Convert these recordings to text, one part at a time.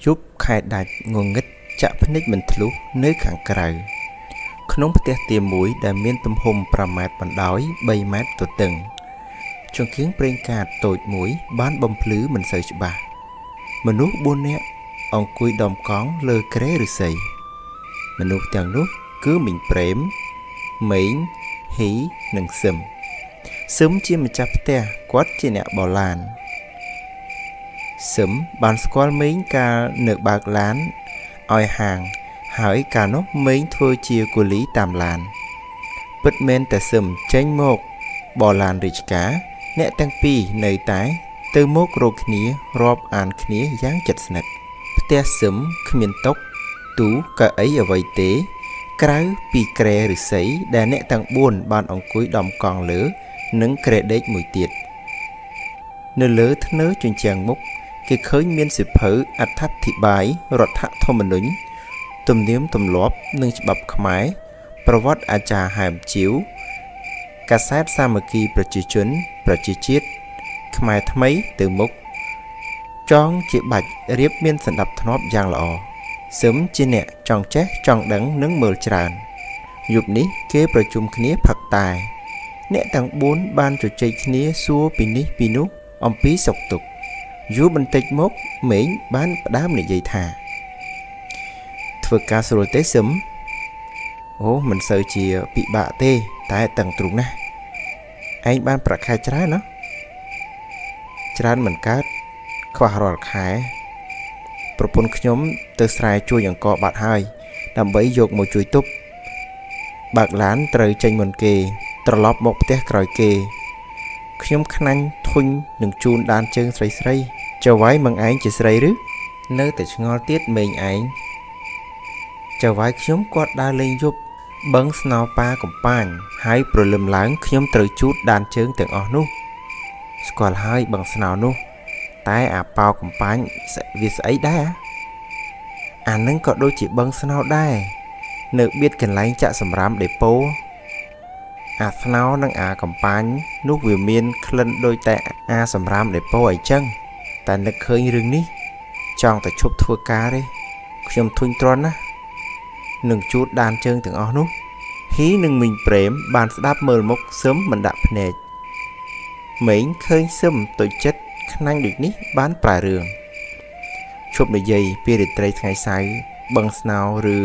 យប់ខែដាច់ងងឹតចាក់ភ្នែកមិនធ្លុះនៅខាងក្រៅក្នុងផ្ទះទាមមួយដែលមានទំហំ5ម៉ែត្របណ្ដោយ3ម៉ែត្រទទឹងចង្កៀងប្រេងកាតតូចមួយបានបំភ្លឺមិនសូវច្បាស់មនុស្ស4នាក់អង្គុយដំកង់លើគ្រែឫស្សីមនុស្សទាំងនោះគឺមីងប្រេមម៉េងហ៊ីនិងសឹមជាម្ចាស់ផ្ទះគាត់ជាអ្នកបោឡានសឹមបានស្គាល់ម៉េងកាលនៅបើកឡានឲ្យហាងហើយកាលនោះម៉េងធ្វើជាកូលីតាមឡានពិតមែនតែសឹមចេញមកបោឡានរាជការអ្នកទាំងពីរនៅតែទៅមករកគ្នារាប់អានគ្នាយ៉ាងជិតស្និទ្ធផ្ទះសឹមគ្មានតុទូកៅអីអ្វីទេក្រៅពីគ្រែឫស្សីដែលអ្នកទាំង4បានអង្គុយដំកង់លើនិងគ្រែដេកមួយទៀតនៅលើធ្នើជញ្ជាំងមុខគេឃើញមានសៀវភៅអត្ថាធិប្បាយរដ្ឋធម្មនុញ្ញទំនៀមទម្លាប់និងច្បាប់ខ្មែរប្រវត្តិអាចារ្យហែមជីវកាសែតសាមគ្គីប្រជាជនប្រជាជាតិខ្មែរថ្មីទៅមុខចងជាបាច់រៀបមានសណ្ដាប់ធ្នាប់យ៉ាងល្អសឹមជាអ្នកចង់ចេះចង់ដឹងនិងមើលច្រើនយប់នេះគេប្រជុំគ្នាផឹកតែអ្នកទាំង4បានជជែកគ្នាសួរពីនេះពីនោះអំពីសុខទុក្ខយូរបន្តិចមកម៉េងបានផ្ដើមនិយាយថាធ្វើការស្រួលទេសឹមអូមិនសូវជាពិបាកទេតែតឹងទ្រូងណាស់ឯងបានប្រាក់ខែច្រើនណាច្រើនមិនកើតខ្វះរាល់ខែប្រពន្ធខ្ញុំទៅស្រែជួយអង្គបាត់ហើយដើម្បីយកមកជួយទប់បើកឡានត្រូវចេញមុនគេត្រឡប់មកផ្ទះក្រោយគេខ្ញុំខ្នាញ់ធុញនឹងជូនដានជើងស្រីចៅវាយម៉ងឯងជាស្រីឬនៅតែឆ្ងល់ទៀតមេងឯងចៅវាយខ្ញុំគាត់ដើរលេងយប់បឹងស្នោប៉ាកំប៉ាញហើយព្រលឹមឡើងខ្ញុំត្រូវជូតដានជើងទាំងអស់នោះស្គាល់ហើយបឹងស្នោនោះតែអាប៉ោកំប៉ាញវាស្អីដែរអានឹងក៏ដូចជាបឹងស្នោដែរនៅបៀតកន្លែងចាក់សម្រាមដេប៉ូអាស្នោនិងអាកំប៉ាញនោះវាមានក្លិនដូចតែអាសម្រាមដេប៉ូអីចឹងតែនឹកឃើញរឿងនេះចង់តែឈប់ធ្វើការទេខ្ញុំធុញទ្រាន់ណាស់នឹងជួតដានជើងទាំងអស់នោះហ៊ីនិងមីងប្រេមបានស្ដាប់មើលមុខសឹមមិនដាក់ភ្នែកម៉េងឃើញសឹមទុយចិត្តខ្នាញ់ដូចនេះបានប្រែរឿងឈប់និយាយពីរាត្រីថ្ងៃសៅរ៍បឹងស្នោឬ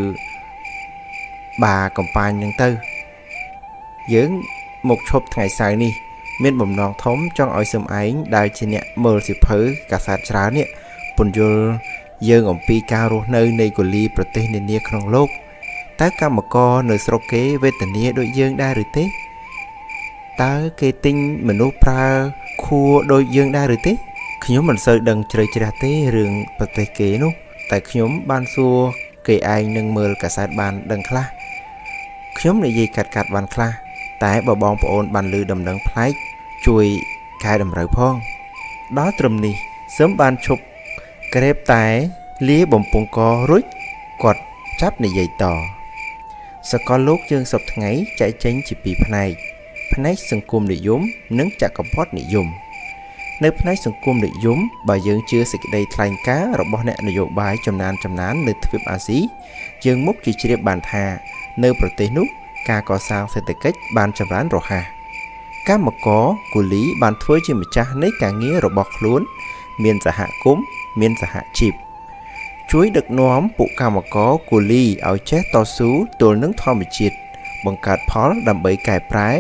បាកំប៉ាញនឹងទៅយើងមកឈប់ថ្ងៃសៅរ៍នេះមានបំណងធំចង់ឲ្យសឹមឯងដែលជាអ្នកមើលសៀវភៅកាសែតច្រើននេះពន្យល់យើងអំពីការរស់នៅនៃកូលីប្រទេសនានាក្នុងលោកតើកម្មករនៅស្រុកគេវេទនាដូចយើងដែរឬទេតើគេទិញមនុស្សប្រើខួរដូចយើងដែរឬទេខ្ញុំមិនសូវដឹងជ្រៅជ្រះទេរឿងប្រទេសគេនោះតែខ្ញុំបានសួរគេឯងនឹងមើលកាសែតបានដឹងខ្លះខ្ញុំនិយាយកាត់បានខ្លះតែបើបងប្អូនបានឮដំណឹងប្លែកជួយកែតម្រូវផងដល់ត្រឹមនេះសឹមបានឈប់ក្រេបតែលាបំពង់ករួចគាត់ចាប់និយាយតសកលលោកយើងសពថ្ងៃចែកចេញជាពីរផ្នែកសង្គមនិយមនិងចក្រពត្តិនិយមនៅផ្នែកសង្គមនិយមបើយើងជឿសេចក្តីថ្លែងការណ៍របស់អ្នកនយោបាយចំណាននៅទ្វីបអាស៊ីយើងមុខជាជ្រាបបានថានៅប្រទេសនោះការកសាងសេដ្ឋកិច្ចបានចម្រើនរហ័សកម្មករកូលីបានធ្វើជាម្ចាស់នៃការងាររបស់ខ្លួនមានសហគមន៍មានសហជីពជួយដឹកនាំពួកកម្មករកូលីឲ្យចេះតស៊ូទល់នឹងធម្មជាតិបង្កើតផលដើម្បីកែប្រែ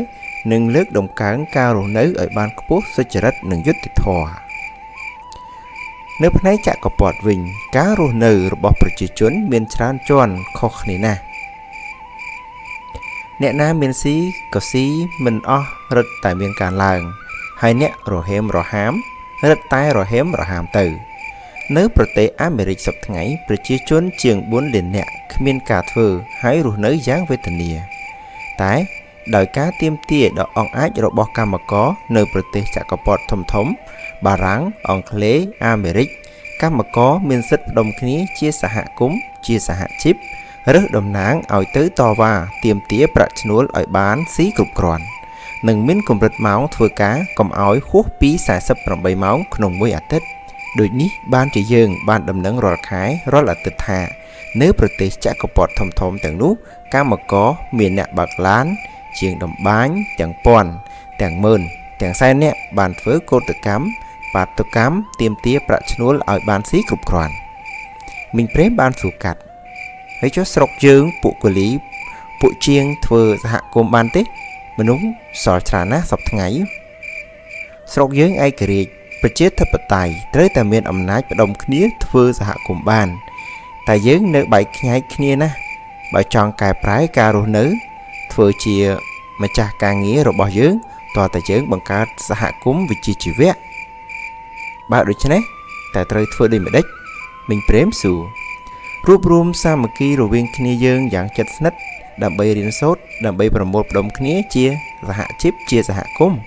និងលើកតម្កើងការរស់នៅឲ្យបានខ្ពស់សុចរិតនិងយុត្តិធម៌នៅផ្នែកចក្រពត្តិវិញការរស់នៅរបស់ប្រជាជនមានច្រើនជាន់ខុសគ្នាណាស់អ្នកណាមានស៊ីក៏ស៊ីមិនអស់រឹតតែមានការឡើងហើយអ្នករហេមរហាមរឹតតែរហេមរហាមទៅនៅប្រទេសអាមេរិកសប្តាហ៍ថ្ងៃប្រជាជនជាង4លាននាក់គ្មានការធ្វើហើយរស់នៅយ៉ាងវេទនាតែដោយការទាមទារដ៏អង់អាចរបស់កម្មករនៅប្រទេសចក្រពត្តិធំបារាំងអង់គ្លេសអាមេរិកកម្មករមានសិទ្ធិផ្ដុំគ្នាជាសហគមន៍ជាសហជីពរើសតំណាងឲ្យទៅតវ៉ាទាមទារប្រាក់ឈ្នួលឲ្យបានស៊ីគ្រប់គ្រាន់និងមានកម្រិតម៉ោងធ្វើការកុំឲ្យហួសពី48ម៉ោងក្នុងមួយអាទិត្យ ដូចនេះបានជាយើងបានដំណឹងរាល់ខែរាល់អាទិត្យថានៅប្រទេសចក្រពត្តិធំៗទាំងនោះកម្មករមានអ្នកបើកឡានជាងដំបាញទាំងពាន់ទាំងម៉ឺនទាំងសែនអ្នកបានធ្វើកោតកម្មបាតុកម្មទាមទារប្រាក់ឈ្នួលឲ្យបានស៊ីគ្រប់គ្រាន់មីងព្រេមបានសួរកាត់ហើយចុះស្រុកយើងពួកកូលីពួកជាងធ្វើសហគមន៍បានទេមនុស្សសល់ច្រើនណាស់សពថ្ងៃស្រុកយើងឯករាជ្យប្រជាធិបតេយ្យត្រូវតែមានអំណាចផ្ដុំគ្នាធ្វើសហគមន៍បានតែយើងនៅបែកខ្ញែកគ្នាណាស់បើចង់កែប្រែការរស់នៅធ្វើជាម្ចាស់ការងាររបស់យើងតើតែយើងបង្កើតសហគមន៍វិជ្ជាជីវៈបើដូច្នេះតែត្រូវធ្វើដូចម្ដេចមីងព្រេមសួររួបរวมសាមគ្គីរវាងគ្នាយើងយ៉ាងជិតស្និទ្ធដើម្បីរៀនសូត្រដើម្បីប្រមូលផ្ដុំគ្នាជាសហជីពជាសហគមន៍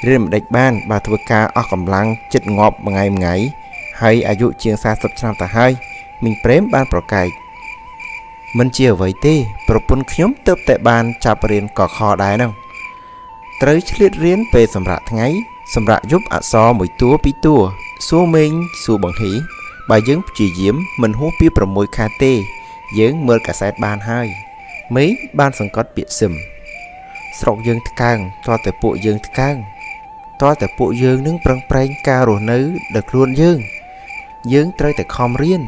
រៀនមិនដេចបានបើធ្វើការអស់កម្លាំងចិត្តងាប់មួយថ្ងៃហើយអាយុជាង40ឆ្នាំទៅហើយមីងព្រេមបានប្រកែកមិនជាអ្វីទេប្រពន្ធខ្ញុំទើបតែបានចាប់រៀនកខដែរហ្នឹងត្រូវឆ្លៀតរៀនពេលសម្រាប់ថ្ងៃសម្រាប់យប់អក្សរមួយតួពីរតួសួរមេងសួរបង្ហីបើយើងព្យាយាមមិនហួសពី6ខែទេយើងមើលកាសែតបានហើយមេងបានសង្កត់ពាក្យសឹមស្រុកយើងថ្កើងតើតែពួកយើងថ្កើងតើតែពួកយើងនឹងប្រឹងប្រែងការរស់នៅដល់ខ្លួនយើងត្រូវតែខំរៀន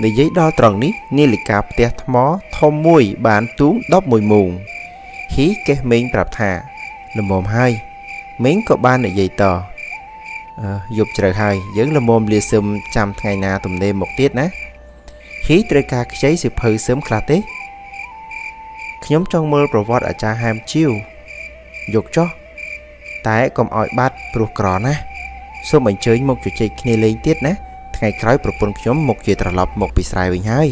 និយាយដល់ត្រង់នេះនាឡិកាផ្ទះថ្មធំមួយបានទូង11ម៉ោងហ៊ីកេះមេងប្រាប់ថាល្មមហើយមេងក៏បាននិយាយតយប់ជ្រៅហើយយើងល្មមលាសឹមចាំថ្ងៃណាទំនេរមកទៀតណាហ៊ីត្រូវការខ្ចីសិភៅសឹមខ្លះទេខ្ញុំចង់មើលប្រវត្តិអាចារ្យហែមជាវយកចុះតែកុំឲ្យបាត់ព្រោះក្រណាស់សូមអញ្ជើញមកជជែកគ្នាលេងទៀតណាថ្ងៃក្រោយប្រពន្ធខ្ញុំមកជាត្រឡប់មកពីស្រែវិញហើយ